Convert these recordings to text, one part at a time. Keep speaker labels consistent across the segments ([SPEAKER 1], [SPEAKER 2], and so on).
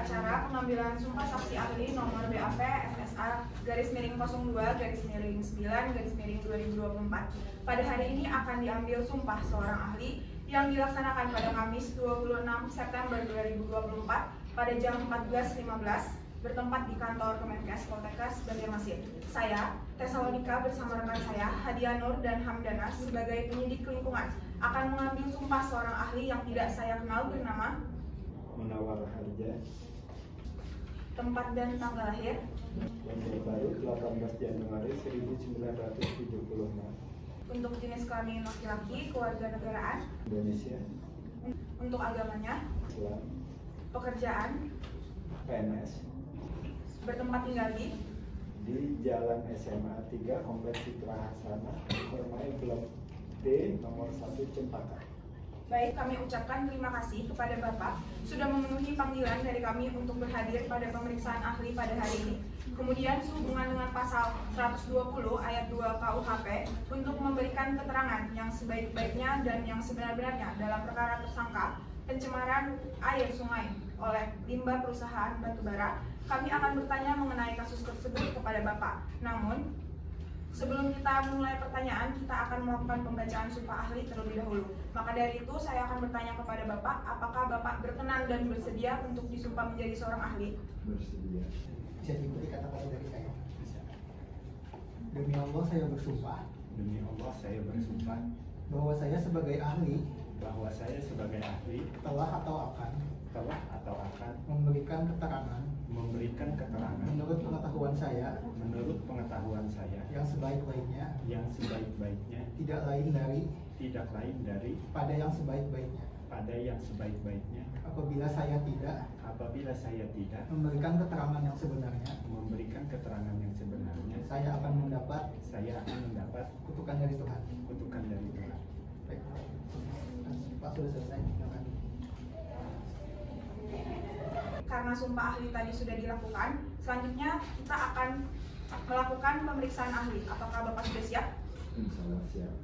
[SPEAKER 1] acara pengambilan sumpah saksi ahli nomor BAP SSA /9/9/2024. Pada hari ini akan diambil sumpah seorang ahli yang dilaksanakan pada Kamis 26 September 2024 pada jam 14.15 bertempat di kantor Kemenkes Poltekkes Banjarmasin. Saya, Tesalonika bersama rekan saya, Hadia Nur dan Hamdana sebagai penyidik lingkungan akan mengambil sumpah seorang ahli yang tidak saya kenal bernama
[SPEAKER 2] Munawar Raharja.
[SPEAKER 1] Tempat dan tanggal lahir
[SPEAKER 2] Banjarbaru 18 Januari 1976.
[SPEAKER 1] Untuk jenis kelamin laki-laki, kewarganegaraan
[SPEAKER 2] Indonesia.
[SPEAKER 1] Untuk agamanya,
[SPEAKER 2] Islam.
[SPEAKER 1] pekerjaan,
[SPEAKER 2] PNS.
[SPEAKER 1] bertempat tinggal
[SPEAKER 2] Di Jalan SMA 3 Kompleks Citra Hasanah, Permai Blok D nomor 1 Cempaka.
[SPEAKER 1] Baik, kami ucapkan terima kasih kepada Bapak sudah memenuhi panggilan dari kami untuk berhadir pada pemeriksaan ahli pada hari ini. Kemudian sehubungan dengan pasal 120 ayat 2 KUHP untuk memberikan keterangan yang sebaik-baiknya dan yang sebenar-benarnya dalam perkara tersangka pencemaran air sungai oleh limbah perusahaan batubara, kami akan bertanya mengenai kasus tersebut kepada Bapak. Namun, sebelum kita mulai pertanyaan, kita akan melakukan pembacaan sumpah ahli terlebih dahulu. Maka dari itu, saya akan bertanya kepada Bapak, apakah Bapak berkenan dan bersedia untuk disumpah menjadi seorang ahli?
[SPEAKER 2] Bersedia.
[SPEAKER 3] Bisa diikuti kata-kata dari saya. Demi Allah saya bersumpah
[SPEAKER 2] Demi Allah saya bersumpah
[SPEAKER 3] bahwa saya sebagai ahli
[SPEAKER 2] bahwa saya sebagai ahli
[SPEAKER 3] telah atau akan memberikan keterangan
[SPEAKER 2] menurut
[SPEAKER 3] pengetahuan saya
[SPEAKER 2] yang sebaik-baiknya
[SPEAKER 3] tidak lain dari pada yang sebaik-baiknya apabila saya tidak memberikan keterangan yang sebenarnya saya akan mendapat kutukan dari Tuhan. Baik, Pak sudah selesai.
[SPEAKER 1] Karena sumpah ahli tadi sudah dilakukan, selanjutnya kita akan melakukan pemeriksaan ahli. Apakah Bapak sudah siap?
[SPEAKER 2] Insya Allah siap.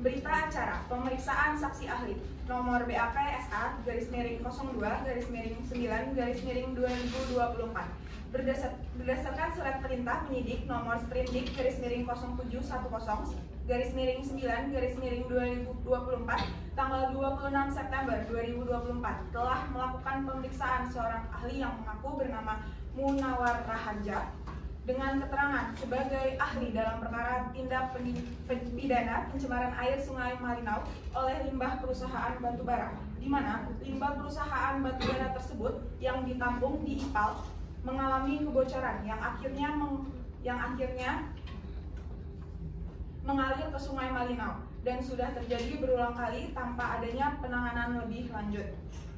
[SPEAKER 1] Berita acara pemeriksaan saksi ahli nomor BAP SA /9/9/2024 berdasarkan surat perintah penyidik nomor Sprindik /09/9/2024 tanggal 26 September 2024 telah melakukan pemeriksaan seorang ahli yang mengaku bernama Munawar Raharja dengan keterangan sebagai ahli dalam perkara tindak pidana pencemaran air Sungai Malinau oleh limbah perusahaan batubara, di mana limbah perusahaan batubara tersebut yang ditampung di IPAL mengalami kebocoran yang akhirnya mengalir ke Sungai Malinau dan sudah terjadi berulang kali tanpa adanya penanganan lebih lanjut.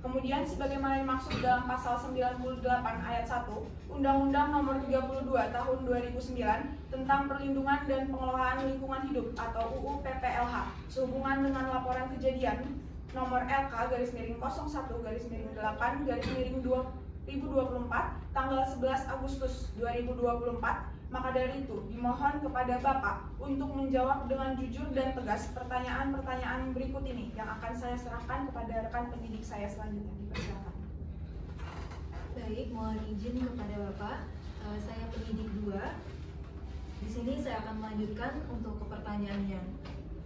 [SPEAKER 1] Kemudian sebagaimana dimaksud dalam pasal 98 ayat 1 Undang-Undang Nomor 32 Tahun 2009 tentang Perlindungan dan Pengelolaan Lingkungan Hidup atau UU PPLH sehubungan dengan laporan kejadian nomor LK-8/2024 tanggal 11 Agustus 2024. Maka dari itu, dimohon kepada Bapak untuk menjawab dengan jujur dan tegas pertanyaan-pertanyaan berikut ini yang akan saya serahkan kepada rekan penyidik saya selanjutnya. Dipersilakan.
[SPEAKER 4] Baik, mohon izin kepada Bapak. Saya penyidik 2. Di sini saya akan melanjutkan untuk ke pertanyaannya.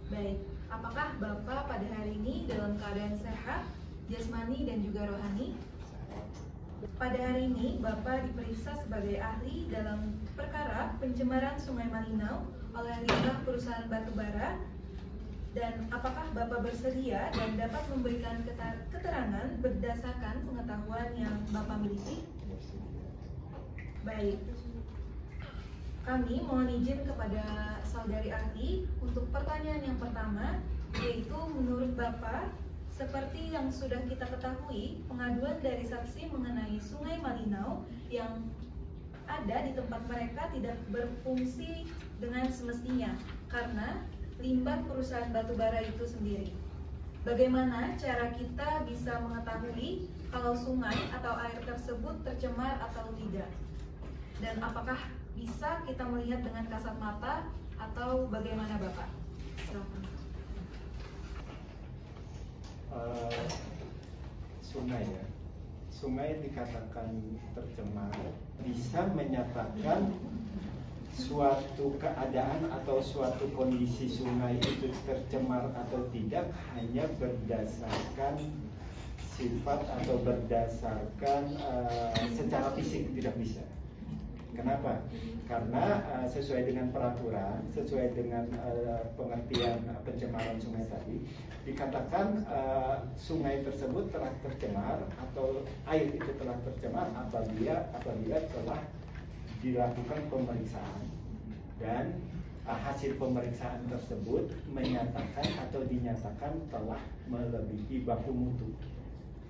[SPEAKER 4] Baik, apakah Bapak pada hari ini dalam keadaan sehat, jasmani dan juga rohani? Pada hari ini, Bapak diperiksa sebagai ahli dalam perkara pencemaran Sungai Malinau oleh limbah perusahaan batubara. Dan apakah Bapak bersedia dan dapat memberikan keterangan berdasarkan pengetahuan yang Bapak miliki? Baik. Kami mohon izin kepada saudari ahli untuk pertanyaan yang pertama, yaitu menurut Bapak, seperti yang sudah kita ketahui, pengaduan dari saksi mengenai Sungai Malinau yang ada di tempat mereka tidak berfungsi dengan semestinya karena limbah perusahaan batubara itu sendiri. Bagaimana cara kita bisa mengetahui kalau sungai atau air tersebut tercemar atau tidak? Dan apakah bisa kita melihat dengan kasat mata atau bagaimana, Bapak? Silakan.
[SPEAKER 2] Sungai ya. sungai dikatakan tercemar bisa menyatakan suatu keadaan atau suatu kondisi sungai itu tercemar atau tidak hanya berdasarkan sifat atau berdasarkan secara fisik, tidak bisa. Kenapa? Karena sesuai dengan peraturan, sesuai dengan pengertian pencemaran sungai tadi, dikatakan sungai tersebut telah tercemar atau air itu telah tercemar apabila telah dilakukan pemeriksaan dan hasil pemeriksaan tersebut menyatakan atau dinyatakan telah melebihi baku mutu.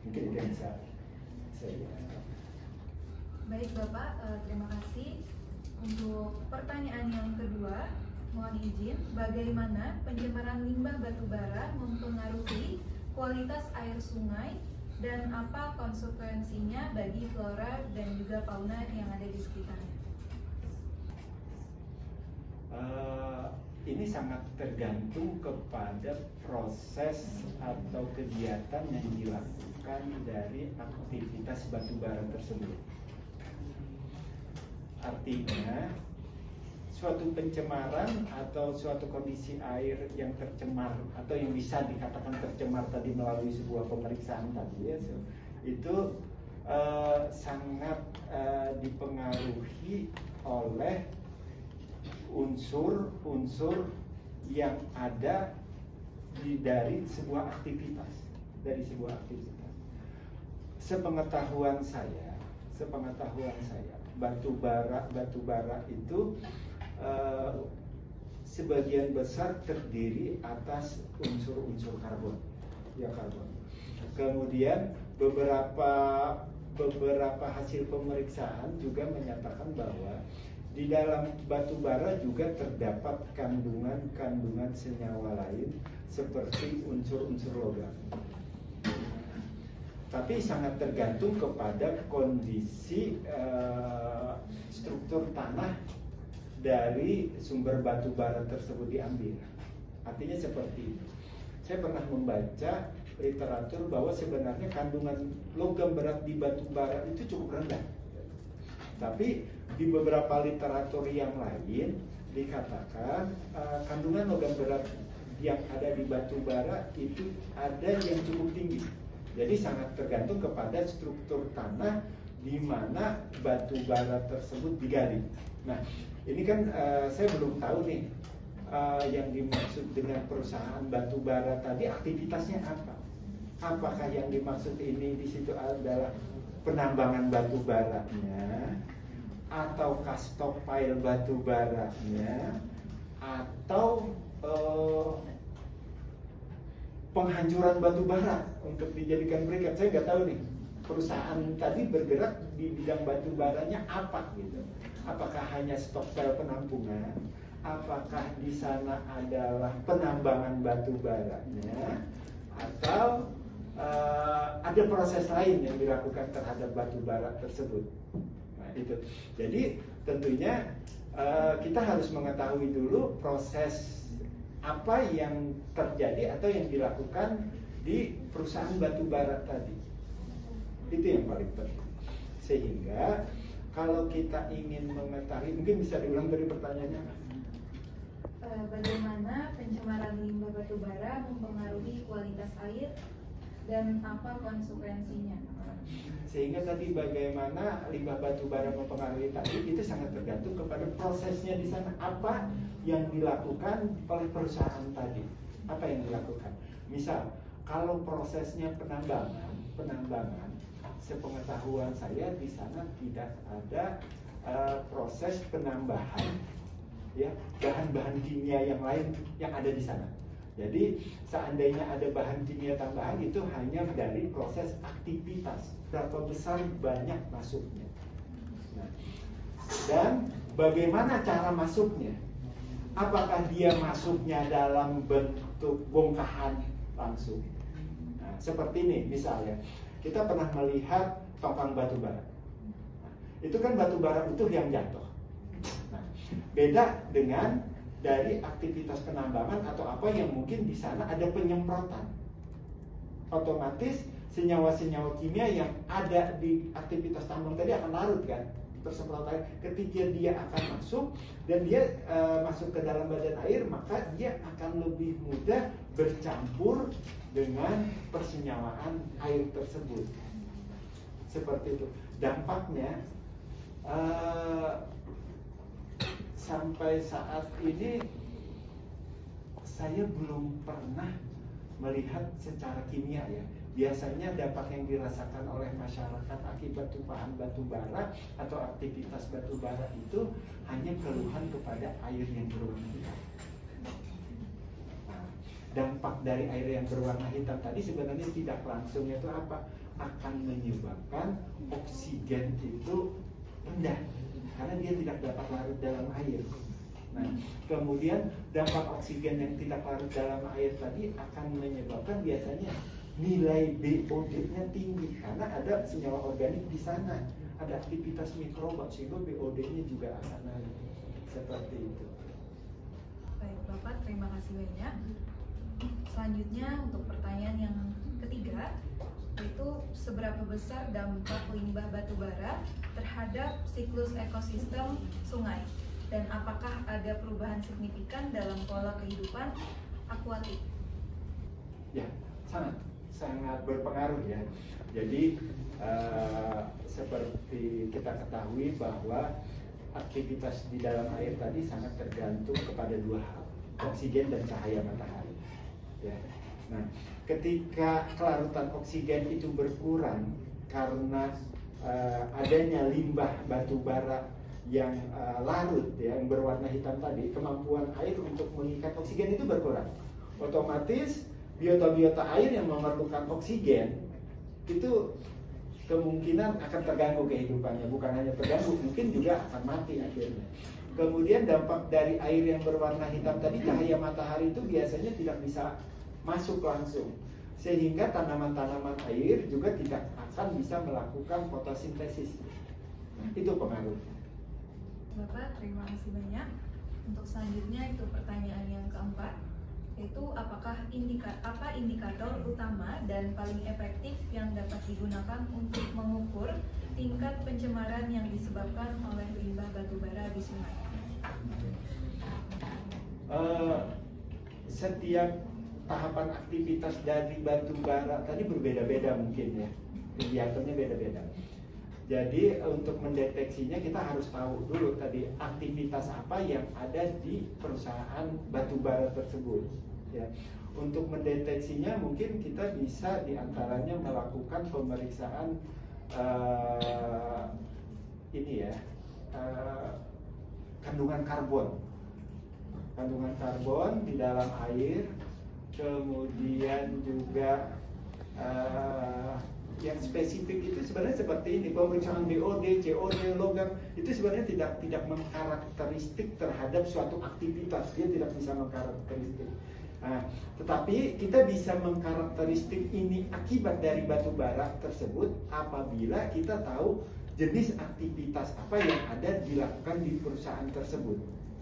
[SPEAKER 2] Mungkin itu yang bisa saya.
[SPEAKER 4] Baik Bapak, terima kasih. Untuk pertanyaan yang kedua, mohon izin, bagaimana pencemaran limbah batubara mempengaruhi kualitas air sungai dan apa konsekuensinya bagi flora dan juga fauna yang ada di sekitarnya?
[SPEAKER 2] Ini sangat tergantung kepada proses atau kegiatan yang dilakukan dari aktivitas batubara tersebut. Artinya, suatu pencemaran atau suatu kondisi air yang tercemar atau yang bisa dikatakan tercemar tadi melalui sebuah pemeriksaan tadi ya, itu sangat dipengaruhi oleh unsur-unsur yang ada dari sebuah aktivitas, Sepengetahuan saya, batubara itu sebagian besar terdiri atas unsur-unsur karbon. Kemudian beberapa hasil pemeriksaan juga menyatakan bahwa di dalam batubara juga terdapat kandungan senyawa lain seperti unsur-unsur logam. Tapi sangat tergantung kepada kondisi struktur tanah dari sumber batubara tersebut diambil. Artinya seperti ini. Saya pernah membaca literatur bahwa sebenarnya kandungan logam berat di batubara itu cukup rendah. Tapi di beberapa literatur yang lain dikatakan kandungan logam berat yang ada di batubara itu ada yang cukup tinggi. Jadi sangat tergantung kepada struktur tanah di mana batubara tersebut digali. Nah, ini kan saya belum tahu nih yang dimaksud dengan perusahaan batubara tadi aktivitasnya apa? Apakah yang dimaksud ini di situ adalah penambangan batubaranya, ataukah stockpile batubaranya, atau penghancuran batubara untuk dijadikan briket? Saya nggak tahu nih perusahaan tadi bergerak di bidang batubaranya apa gitu. Apakah hanya stockpile penampungan? Apakah di sana adalah penambangan batubaranya? Atau ada proses lain yang dilakukan terhadap batubara tersebut? Nah itu. Jadi tentunya kita harus mengetahui dulu proses apa yang terjadi atau yang dilakukan di perusahaan batubara tadi. Itu yang paling penting. Sehingga kalau kita ingin mengetahui, mungkin bisa diulang dari pertanyaannya.
[SPEAKER 4] Bagaimana pencemaran limbah batubara mempengaruhi kualitas air dan apa konsekuensinya?
[SPEAKER 2] Sehingga tadi bagaimana limbah batubara mempengaruhi tadi itu sangat tergantung kepada prosesnya di sana. Apa yang dilakukan oleh perusahaan tadi? Apa yang dilakukan? Misal, kalau prosesnya penambangan, sepengetahuan saya di sana tidak ada proses penambahan ya bahan-bahan kimia yang lain yang ada di sana. Jadi seandainya ada bahan kimia tambahan itu hanya dari proses aktivitas, berapa besar banyak masuknya. Nah, dan bagaimana cara masuknya? Apakah dia masuknya dalam bentuk bongkahan langsung? Nah, seperti ini misalnya, kita pernah melihat tongkang batubara. Nah, itu kan batubara utuh yang jatuh. Nah, beda dengan dari aktivitas penambangan atau apa yang mungkin di sana ada penyemprotan. Otomatis senyawa-senyawa kimia yang ada di aktivitas tambang tadi akan larut kan, tersemprot air. Ketika dia akan masuk dan dia masuk ke dalam badan air, maka dia akan lebih mudah bercampur dengan persenyawaan air tersebut. Seperti itu. Dampaknya sampai saat ini saya belum pernah melihat secara kimia ya. Biasanya dampak yang dirasakan oleh masyarakat akibat tumpahan batu bara atau aktivitas batu bara itu hanya keluhan kepada air yang berwarna hitam. Nah, dampak dari air yang berwarna hitam tadi sebenarnya tidak langsung itu apa? Akan menyebabkan oksigen itu rendah karena dia tidak dapat larut dalam air. Nah, kemudian dampak oksigen yang tidak larut dalam air tadi akan menyebabkan biasanya nilai BOD-nya tinggi karena ada senyawa organik di sana, ada aktivitas mikroba sehingga BOD-nya juga akan naik. Seperti itu.
[SPEAKER 4] Baik Bapak, terima kasih banyak. Selanjutnya untuk pertanyaan yang ketiga, yaitu seberapa besar dampak limbah batu bara terhadap siklus ekosistem sungai dan apakah ada perubahan signifikan dalam pola kehidupan akuatik?
[SPEAKER 2] Ya, sangat berpengaruh ya. Jadi seperti kita ketahui bahwa aktivitas di dalam air tadi sangat tergantung kepada dua hal, oksigen dan cahaya matahari. Ya. Nah, ketika kelarutan oksigen itu berkurang karena adanya limbah batu bara yang larut ya, yang berwarna hitam tadi, kemampuan air untuk mengikat oksigen itu berkurang. Otomatis biota-biota air yang memerlukan oksigen itu kemungkinan akan terganggu kehidupannya. Bukan hanya terganggu, mungkin juga akan mati akhirnya. Kemudian dampak dari air yang berwarna hitam tadi, cahaya matahari itu biasanya tidak bisa masuk langsung, sehingga tanaman-tanaman air juga tidak akan bisa melakukan fotosintesis. Nah, itu pengaruhnya.
[SPEAKER 4] Bapak, terima kasih banyak. Untuk selanjutnya itu pertanyaan yang keempat, yaitu apa indikator utama dan paling efektif yang dapat digunakan untuk mengukur tingkat pencemaran yang disebabkan oleh limbah batu bara di sungai?
[SPEAKER 2] Setiap tahapan aktivitas dari batu bara tadi berbeda-beda mungkin ya, kegiatannya beda-beda. Jadi untuk mendeteksinya kita harus tahu dulu tadi aktivitas apa yang ada di perusahaan batu bara tersebut. Ya. Untuk mendeteksinya mungkin kita bisa diantaranya melakukan pemeriksaan kandungan karbon di dalam air, kemudian juga yang spesifik itu sebenarnya seperti ini, pemeriksaan BOD, COD, logam itu sebenarnya tidak mengkarakteristik terhadap suatu aktivitas, dia tidak bisa mengkarakteristik. Nah, tetapi kita bisa mengkarakteristik ini akibat dari batu bara tersebut apabila kita tahu jenis aktivitas apa yang ada dilakukan di perusahaan tersebut,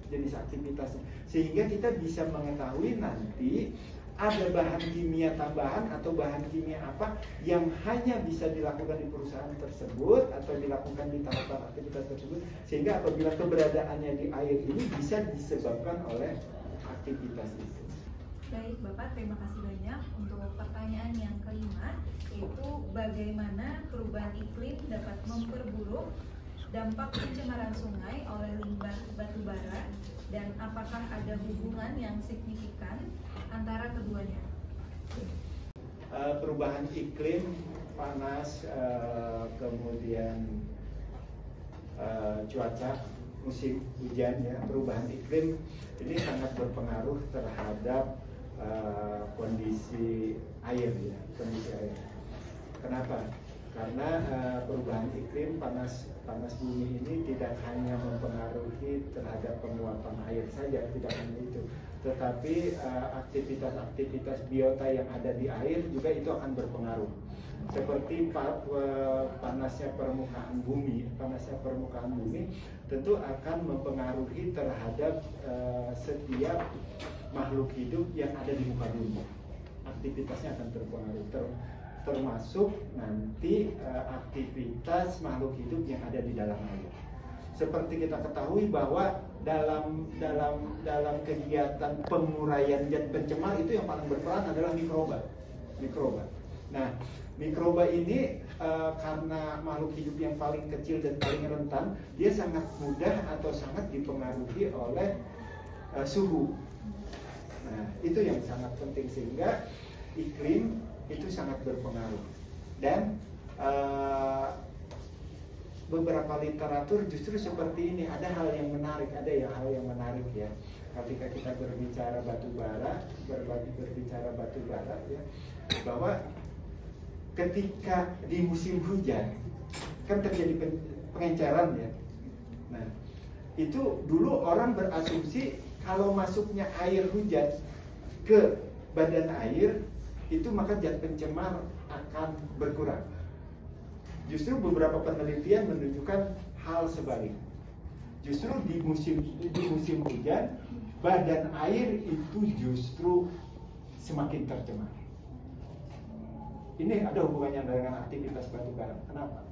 [SPEAKER 2] jenis aktivitasnya, sehingga kita bisa mengetahui nanti ada bahan kimia tambahan atau bahan kimia apa yang hanya bisa dilakukan di perusahaan tersebut atau dilakukan di tahapan aktivitas tersebut, sehingga apabila keberadaannya di air ini bisa disebabkan oleh aktivitas itu.
[SPEAKER 4] Baik Bapak, terima kasih banyak. Untuk pertanyaan yang kelima, yaitu bagaimana perubahan iklim dapat memperburuk dampak pencemaran sungai oleh limbah batu bara dan apakah ada hubungan yang signifikan antara keduanya?
[SPEAKER 2] Perubahan iklim, panas, kemudian cuaca, musim hujan ya, perubahan iklim ini sangat berpengaruh terhadap kondisi air ya, kondisi air. Kenapa? Karena perubahan iklim, panas bumi ini tidak hanya mempengaruhi terhadap penguapan air saja, tidak hanya itu, tetapi aktivitas-aktivitas biota yang ada di air juga itu akan berpengaruh. Seperti panasnya permukaan bumi tentu akan mempengaruhi terhadap setiap makhluk hidup yang ada di muka bumi. Aktivitasnya akan terpengaruh. termasuk nanti aktivitas makhluk hidup yang ada di dalam air. Seperti kita ketahui bahwa dalam kegiatan penguraian zat pencemar itu yang paling berperan adalah mikroba. Nah, mikroba ini karena makhluk hidup yang paling kecil dan paling rentan, dia sangat mudah atau sangat dipengaruhi oleh suhu. Nah, itu yang sangat penting, sehingga iklim itu sangat berpengaruh. Dan beberapa literatur justru seperti ini, ada hal yang menarik ya. Ketika kita berbicara batu bara ya, bahwa ketika di musim hujan kan terjadi pengenceran ya. Nah, itu dulu orang berasumsi kalau masuknya air hujan ke badan air itu maka zat pencemar akan berkurang. Justru beberapa penelitian menunjukkan hal sebalik. Justru di musim hujan badan air itu justru semakin tercemar. Ini ada hubungannya dengan aktivitas batu bara. Kenapa?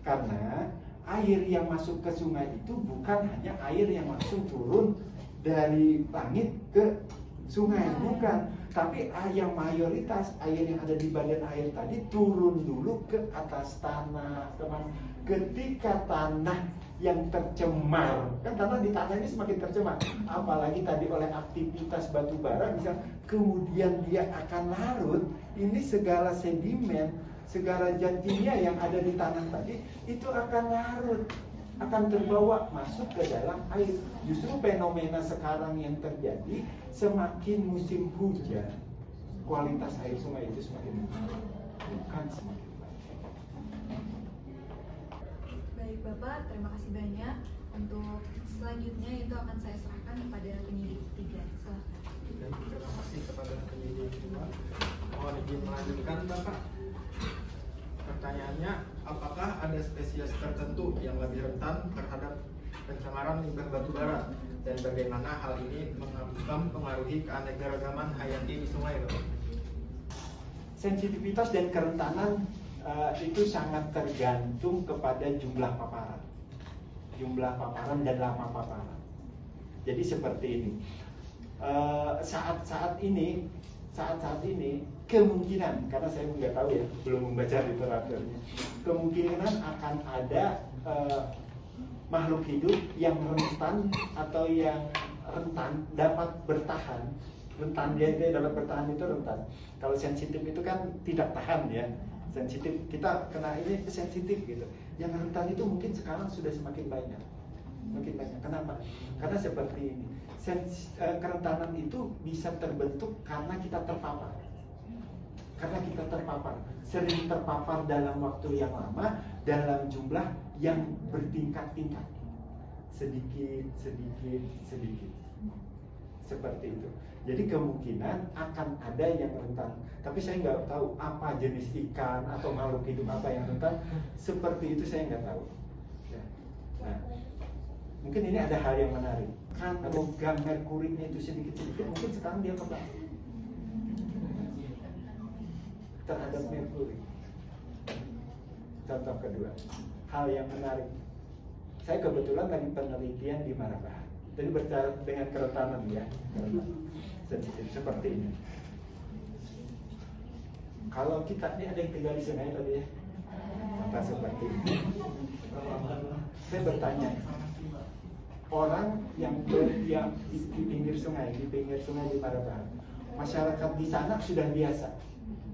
[SPEAKER 2] Karena air yang masuk ke sungai itu bukan hanya air yang langsung turun dari langit ke sungai, bukan. Tapi yang mayoritas air yang ada di badan air tadi turun dulu ke atas tanah, teman. Ketika tanah yang tercemar, kan tanah di tanah ini semakin tercemar, apalagi tadi oleh aktivitas batu bara, misal kemudian dia akan larut, ini segala sedimen, segala zat kimia yang ada di tanah tadi itu akan larut, akan terbawa masuk ke dalam air. Justru fenomena sekarang yang terjadi, semakin musim hujan, kualitas air sungai itu semakin menurun, bukan semakin baik.
[SPEAKER 4] Baik Bapak, terima kasih banyak. Untuk selanjutnya itu akan saya serahkan kepada penyidik 3. Silakan.
[SPEAKER 3] Terima kasih kepada penyidik 2. Mohon izin melanjutkan Bapak. Pertanyaannya, apakah ada spesies tertentu yang lebih rentan terhadap pencemaran limbah batu bara, dan bagaimana hal ini mempengaruhi keanekaragaman hayati di sungai, Bapak?
[SPEAKER 2] Sensitivitas dan kerentanan itu sangat tergantung kepada jumlah paparan dan lama paparan. Jadi seperti ini, saat-saat ini kemungkinan, karena saya nggak tahu ya, belum membaca literaturnya, kemungkinan akan ada makhluk hidup yang rentan atau yang rentan dapat bertahan. Rentan, dia dapat bertahan itu rentan. Kalau sensitif itu kan tidak tahan ya. Sensitif, kita kena ini sensitif gitu. Yang rentan itu mungkin sekarang sudah semakin banyak. Kenapa? Karena seperti ini, kerentanan itu bisa terbentuk karena kita terpapar. Sering terpapar dalam waktu yang lama, dalam jumlah yang bertingkat-tingkat, sedikit. Seperti itu. Jadi kemungkinan akan ada yang rentan. Tapi saya nggak tahu apa jenis ikan atau makhluk hidup apa yang rentan. Seperti itu saya nggak tahu. Ya. Nah, mungkin ini ada hal yang menarik. Kan logam merkurinya itu sedikit-sedikit, mungkin sekarang dia kembang terhadap merkuri. Contoh kedua, hal yang menarik. Saya kebetulan lagi penelitian di Marabahan. Jadi berbicara dengan kerentanan ya, sensitif seperti ini. Kalau kita, ini ada yang tinggal di sungai tadi ya, maka seperti ini. Saya bertanya, orang yang di pinggir sungai di Marabahan, masyarakat di sana sudah biasa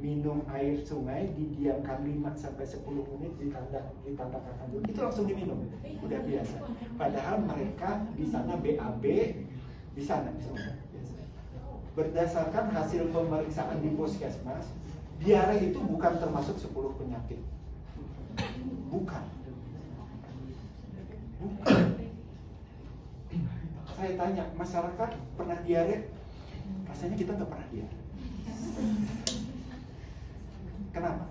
[SPEAKER 2] minum air sungai, didiamkan 5-10 menit di tanda kakan dulu, itu langsung diminum, udah biasa. Padahal mereka di sana BAB, di sana biasa. Berdasarkan hasil pemeriksaan di puskesmas, diare itu bukan termasuk 10 penyakit, bukan. Saya tanya, masyarakat pernah diare? Rasanya kita nggak pernah diare. Kenapa?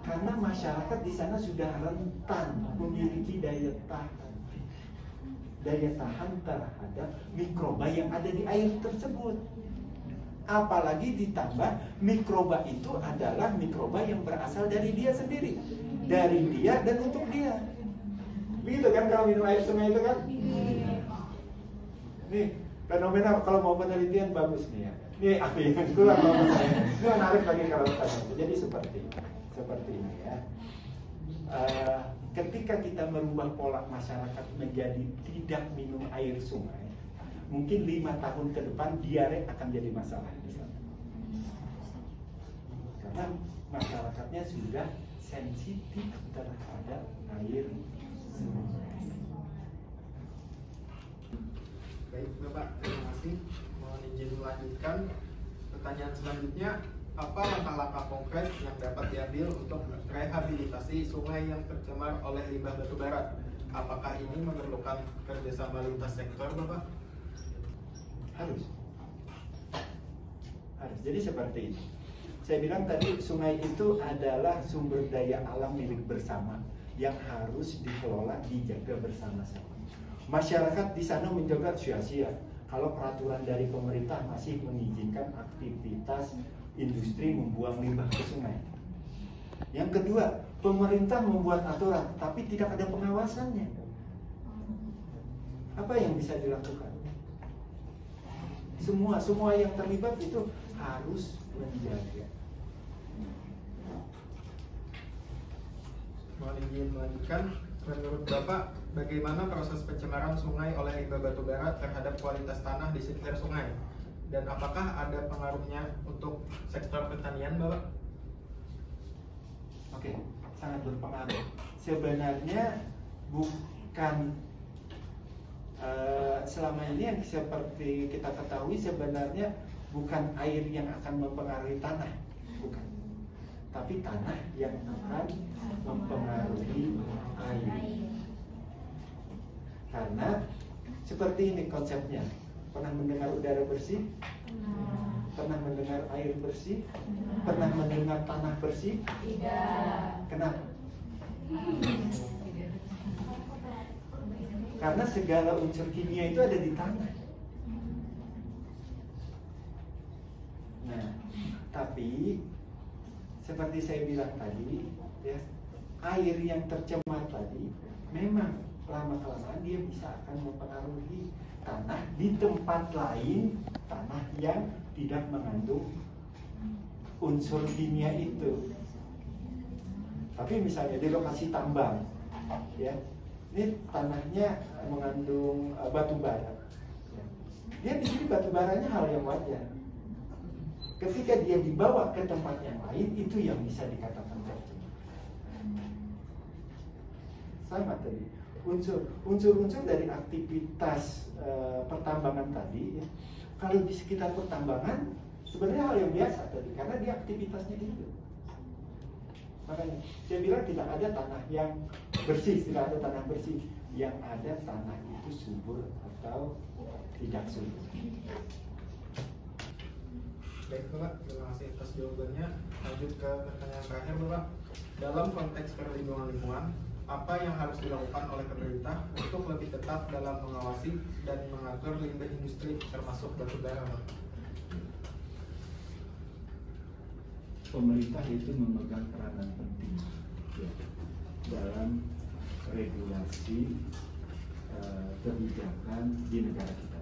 [SPEAKER 2] Karena masyarakat di sana sudah rentan, memiliki daya tahan terhadap mikroba yang ada di air tersebut. Apalagi ditambah mikroba itu adalah mikroba yang berasal dari dia sendiri, dari dia dan untuk dia. Begitu kan kalau minum air sungai itu kan? Nih fenomena kalau mau penelitian bagus nih ya. Nih aku yang kurang mau saya. Ini menarik bagi kalau tanya. Jadi seperti ini ya. Ketika kita merubah pola masyarakat menjadi tidak minum air sungai, mungkin 5 tahun ke depan diare akan jadi masalah di sana. Karena masyarakatnya sudah sensitif terhadap air sungai.
[SPEAKER 3] Baik Bapak, terima kasih. Mohon izin melanjutkan pertanyaan selanjutnya. Apa langkah-langkah konkret yang dapat diambil untuk rehabilitasi sungai yang tercemar oleh limbah batubara? Apakah ini memerlukan kerjasama lintas sektor, Bapak?
[SPEAKER 2] Harus. Jadi seperti ini. Saya bilang tadi sungai itu adalah sumber daya alam milik bersama yang harus dikelola, dijaga bersama-sama. Masyarakat di sana menjaga sia-sia kalau peraturan dari pemerintah masih mengizinkan aktivitas industri membuang limbah ke sungai. Yang kedua, pemerintah membuat aturan tapi tidak ada pengawasannya. Apa yang bisa dilakukan? Semua yang terlibat itu harus menjaga.
[SPEAKER 3] Mohon izin melanjutkan. Menurut Bapak, bagaimana proses pencemaran sungai oleh limbah batubara terhadap kualitas tanah di sekitar sungai? Dan apakah ada pengaruhnya untuk sektor pertanian, Bapak?
[SPEAKER 2] Oke, sangat berpengaruh. Sebenarnya bukan selama ini yang seperti kita ketahui sebenarnya bukan air yang akan mempengaruhi tanah, bukan. Tapi tanah yang akan mempengaruhi air. Karena seperti ini konsepnya. Pernah mendengar udara bersih? Pernah mendengar air bersih? Pernah mendengar tanah bersih?
[SPEAKER 5] Tidak.
[SPEAKER 2] Kenapa? Karena segala unsur kimia itu ada di tanah. Nah, tapi seperti saya bilang tadi, ya, air yang tercemar tadi memang lama-kelamaan dia bisa akan mempengaruhi tanah di tempat lain, tanah yang tidak mengandung unsur kimia itu. Tapi misalnya di lokasi tambang, ya, ini tanahnya mengandung batu bara. Dia di sini batu baranya hal yang wajar. Ketika dia dibawa ke tempat yang lain, itu yang bisa dikatakan tercemar. Sama tadi, unsur-unsur dari aktivitas pertambangan tadi, ya, kalau di sekitar pertambangan sebenarnya hal yang biasa tadi, karena dia aktivitasnya itu. Makanya saya bilang tidak ada tanah yang bersih, tidak ada tanah bersih. Yang ada tanah itu subur atau tidak subur.
[SPEAKER 3] Baik Bapak, terima kasih atas jawabannya. Lanjut ke pertanyaan terakhir Bapak. Dalam konteks perlindungan lingkungan, apa yang harus dilakukan oleh pemerintah untuk lebih ketat dalam mengawasi dan mengatur limbah industri termasuk batubara, Pak?
[SPEAKER 2] Pemerintah itu memegang peranan penting, ya, dalam regulasi kebijakan di negara kita.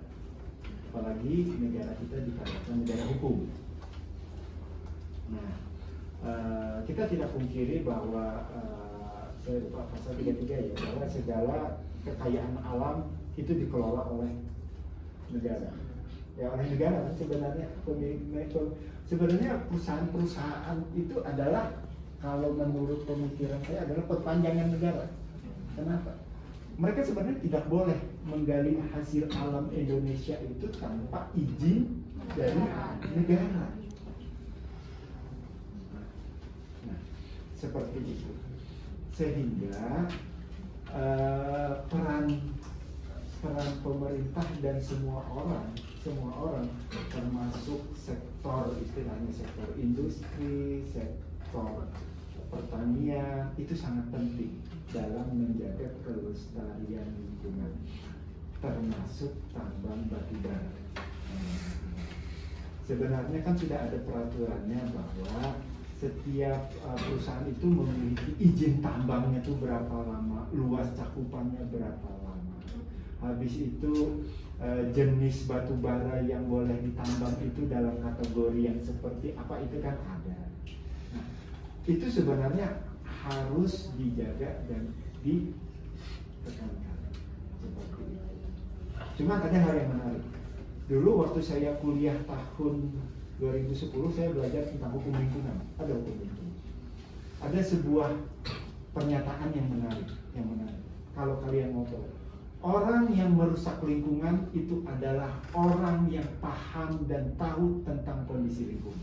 [SPEAKER 2] Apalagi negara kita dikatakan negara hukum. Nah, kita tidak pungkiri bahwa saya lupa pasal 33 ya, bahwa segala kekayaan alam itu dikelola oleh negara. Ya, oleh negara kan sebenarnya pemilik. Sebenarnya perusahaan-perusahaan itu adalah, kalau menurut pemikiran saya, adalah perpanjangan negara. Kenapa? Mereka sebenarnya tidak boleh menggali hasil alam Indonesia itu tanpa izin dari negara. Nah, seperti itu. Sehingga peran pemerintah dan semua orang termasuk sektor, istilahnya sektor industri, sektor pertanian, itu sangat penting dalam menjaga kelestarian lingkungan, termasuk tambang batubara. Sebenarnya kan sudah ada peraturannya bahwa setiap perusahaan itu memiliki izin tambangnya itu berapa lama, luas cakupannya berapa lama. Habis itu jenis batu bara yang boleh ditambang itu dalam kategori yang seperti apa itu kan ada. Nah, itu sebenarnya harus dijaga dan ditekankan seperti itu. Cuma ada hal yang menarik. Dulu waktu saya kuliah tahun 2010 saya belajar tentang hukum lingkungan. Ada hukum lingkungan. Ada sebuah pernyataan yang menarik, Kalau kalian mau tahu, orang yang merusak lingkungan itu adalah orang yang paham dan tahu tentang kondisi lingkungan.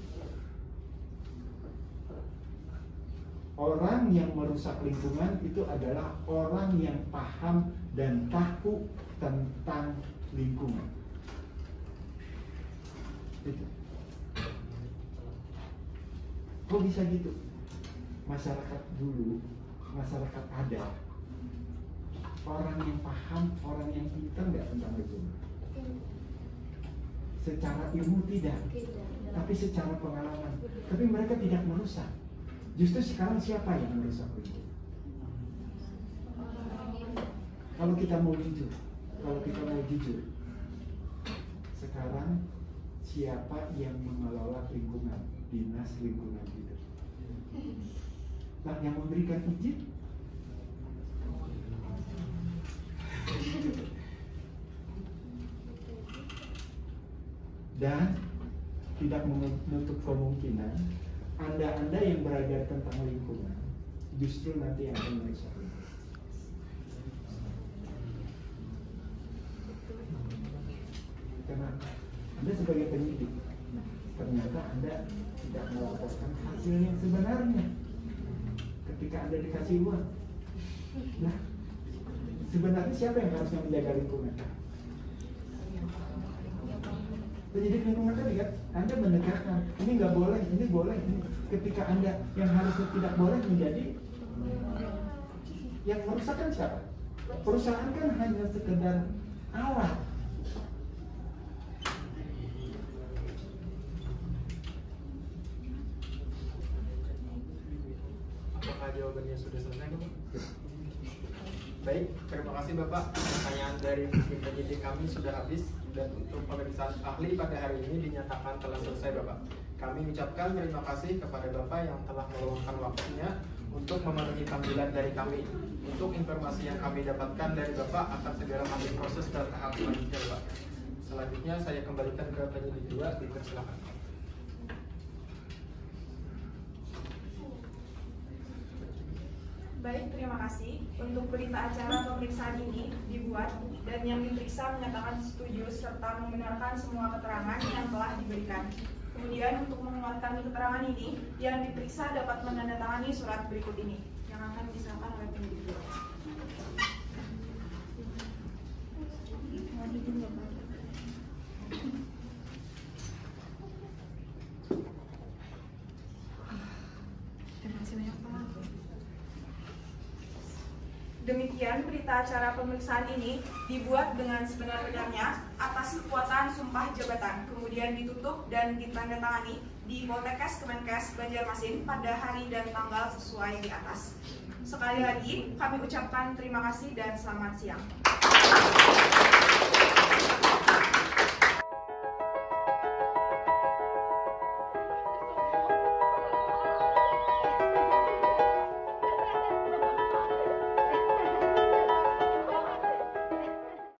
[SPEAKER 2] Orang yang merusak lingkungan itu adalah orang yang paham dan tahu tentang lingkungan. Itu. Kok bisa gitu? Masyarakat dulu, masyarakat adat, orang yang paham, orang yang pintar nggak tentang lingkungan? Secara ilmu tidak, tapi secara pengalaman. Tapi mereka tidak merusak. Justru sekarang siapa yang merusak lingkungan? Kalau kita mau jujur, sekarang siapa yang mengelola lingkungan? Dinas lingkungan hidup. Nah, yang memberikan izin dan tidak menutup kemungkinan Anda yang belajar tentang lingkungan justru nanti yang akan merusak lingkungan. Kenapa? Anda sebagai penyidik, ternyata Anda tidak melaporkan hasil yang sebenarnya ketika Anda dikasih uang. Nah, sebenarnya siapa yang harusnya menjaga lingkungan? Penyidik lingkungan tadi kan, Anda menegakkan ini nggak boleh, ini boleh, ini. Ketika Anda yang harusnya tidak boleh menjadi yang merusakkan siapa? Perusahaan kan hanya sekedar alat.
[SPEAKER 3] Apakah jawabannya sudah selesai, Bapak? Baik, terima kasih Bapak. Pertanyaan dari tim penyidik kami sudah habis dan untuk pemeriksaan ahli pada hari ini dinyatakan telah selesai, Bapak. Kami ucapkan terima kasih kepada Bapak yang telah meluangkan waktunya untuk memenuhi panggilan dari kami. Untuk informasi yang kami dapatkan dari Bapak akan segera kami proses ke tahap selanjutnya, Bapak. Selanjutnya saya kembalikan ke penyidik 2, dipersilakan.
[SPEAKER 1] Baik, terima kasih. Untuk berita acara pemeriksaan ini dibuat dan yang diperiksa menyatakan setuju serta membenarkan semua keterangan yang telah diberikan. Kemudian untuk menguatkan keterangan ini, yang diperiksa dapat menandatangani surat berikut ini yang akan diserahkan oleh penyidik. Demikian berita acara pemeriksaan ini dibuat dengan sebenar-benarnya atas kekuatan sumpah jabatan, kemudian ditutup dan ditandatangani di Poltekkes Kemenkes Banjarmasin pada hari dan tanggal sesuai di atas. Sekali lagi kami ucapkan terima kasih dan selamat siang.